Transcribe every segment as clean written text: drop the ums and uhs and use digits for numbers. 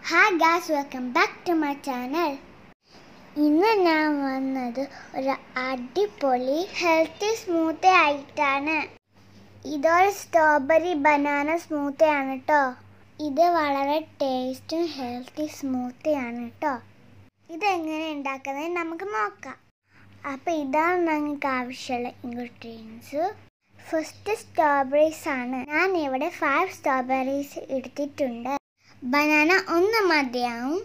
Hi guys, welcome back to my channel. ഇന്ന് ഞാൻ വന്നത് ഒരു അടിപൊളി ഹെൽത്തി സ്മൂത്തി ആയിട്ടാണ്. ഇതൊരു സ്ട്രോബെറി ബനാന സ്മൂത്തി ആണ് കേട്ടോ. ഇത് വളരെ ടേസ്റ്റും ഹെൽത്തി സ്മൂത്തി ആണ് കേട്ടോ. ഇതെങ്ങനെ ഉണ്ടാക്കുന്നത് നമുക്ക് നോക്കാം. അപ്പോൾ ഇതാണ് ഞങ്ങൾക്ക് ആവശ്യമുള്ള ഇൻഗ്രീഡിയൻസ്. ഫസ്റ്റ് സ്ട്രോബെറീസ് ആണ്. ഞാൻ ഇവിടെ 5 സ്ട്രോബെറീസ് എടുത്തിട്ടുണ്ട്. ബനാന ഒന്ന് മതിയാവും.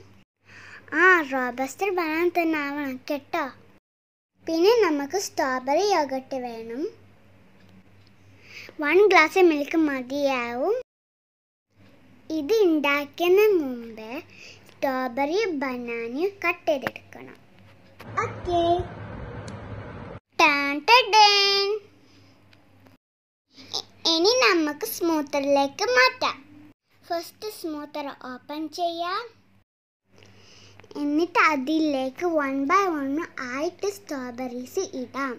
റോബസ്റ്റർ ബനാന തന്നെ ആവണം കേട്ടോ. പിന്നെ നമുക്ക് സ്ട്രോബെറി യോഗട്ട് വേണം. 1 ഗ്ലാസ് മിൽക്ക് മതിയാവും. ഇത് ഉണ്ടാക്കുന്ന മുമ്പ് സ്ട്രോബെറി ബനാന കട്ട് ചെയ്തെടുക്കണം. ഓക്കേ. ഇനി നമുക്ക് സ്മൂത്തറിലേക്ക് മാറ്റാം. ഫസ്റ്റ് സ്മൂത്തർ ഓപ്പൺ ചെയ്യാം. എന്നിട്ട് അതിലേക്ക് 1 by 1 ആയിട്ട് സ്ട്രോബെറീസ് ഇടാം.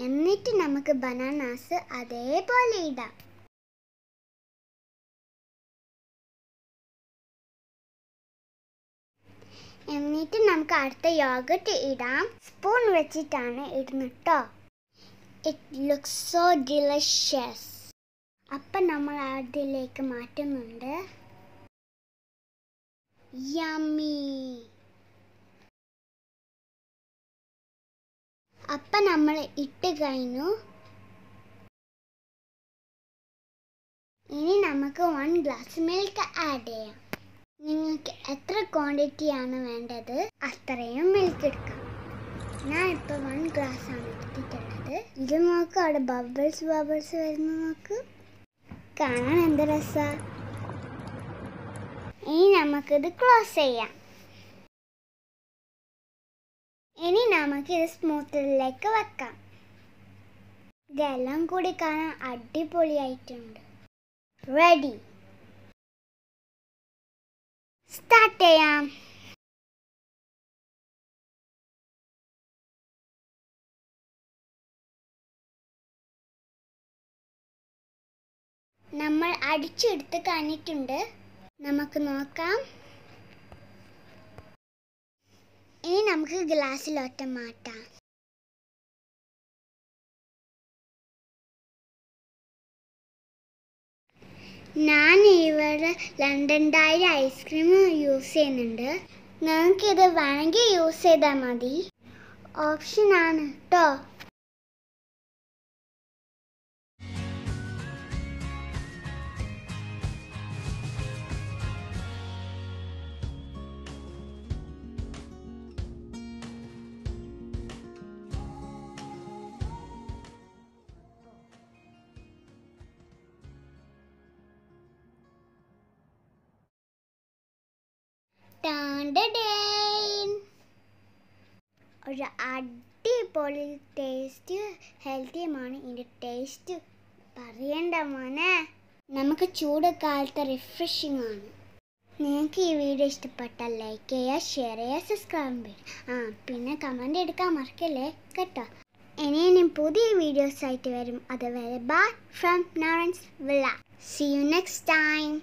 എന്നിട്ട് നമുക്ക് ബനാനാസ് അതേപോലെ ഇടാം. എന്നിട്ട് നമുക്ക് അടുത്ത യോഗട്ട് ഇടാം. സ്പൂൺ വെച്ചിട്ടാണ് ഇടുന്നത് കേട്ടോ. It looks so delicious. അപ്പം നമ്മൾ അതിലേക്ക് മാറ്റുന്നുണ്ട്. യമ്മി. അപ്പം നമ്മൾ ഇട്ട് കഴിഞ്ഞു. ഇനി നമുക്ക് 1 ഗ്ലാസ് മിൽക്ക് ആഡ് ചെയ്യാം. നിങ്ങൾക്ക് എത്ര ക്വാണ്ടിറ്റിയാണ് വേണ്ടത് അത്രയും മിൽക്ക് എടുക്കാം. ഞാൻ ഇപ്പോൾ 1 ഗ്ലാസ് ആണ് എടുത്തിട്ടുള്ളത്. ഇത് നോക്ക്, അവിടെ ബബിൾസ് വരുന്നു നോക്ക്. കാണാൻ എന്ത് രസമാണ്. ഇനി നമുക്കിത് ക്ലോസ് ചെയ്യാം. ഇനി നമുക്കിത് സ്മൂത്തറിലേക്ക് വെക്കാം. ഇതെല്ലാം കൂടി കാണാൻ അടിപൊളിയായിട്ടുണ്ട്. റെഡി. സ്റ്റാർട്ട് ചെയ്യാം. നമ്മൾ അടിച്ചെടുത്ത് കഴിഞ്ഞിട്ടുണ്ട്. നമുക്ക് നോക്കാം. ഇനി നമുക്ക് ഗ്ലാസ്സിലോട്ട് മാറ്റാം. ഞാൻ ഇവിടെ ലണ്ടൻ ഡയറി ഐസ്ക്രീം യൂസ് ചെയ്യുന്നുണ്ട്. നിങ്ങൾക്കിത് വേണമെങ്കിൽ യൂസ് ചെയ്താൽ മതി. ഓപ്ഷനാണ് കേട്ടോ. ഒരു അടിപൊളി ടേസ്റ്റ് ഹെൽത്തിയുമാണ്. ഇതിൻ്റെ ടേസ്റ്റ് പറയണ്ട മോനെ. നമുക്ക് ചൂട് കാലത്ത് റിഫ്രഷിംഗ് ആണ്. നിങ്ങൾക്ക് ഈ വീഡിയോ ഇഷ്ടപ്പെട്ടാൽ ലൈക്ക് ചെയ്യുക, ഷെയർ ചെയ്യുക, സബ്സ്ക്രൈബ് ചെയ്യുക. പിന്നെ കമൻറ്റ് എടുക്കാൻ മറക്കല്ലേ കേട്ടോ. ഇനിയും പുതിയ വീഡിയോസ് ആയിട്ട് വരും. അതുവരെ bye from Nourin's Villa. See you next time.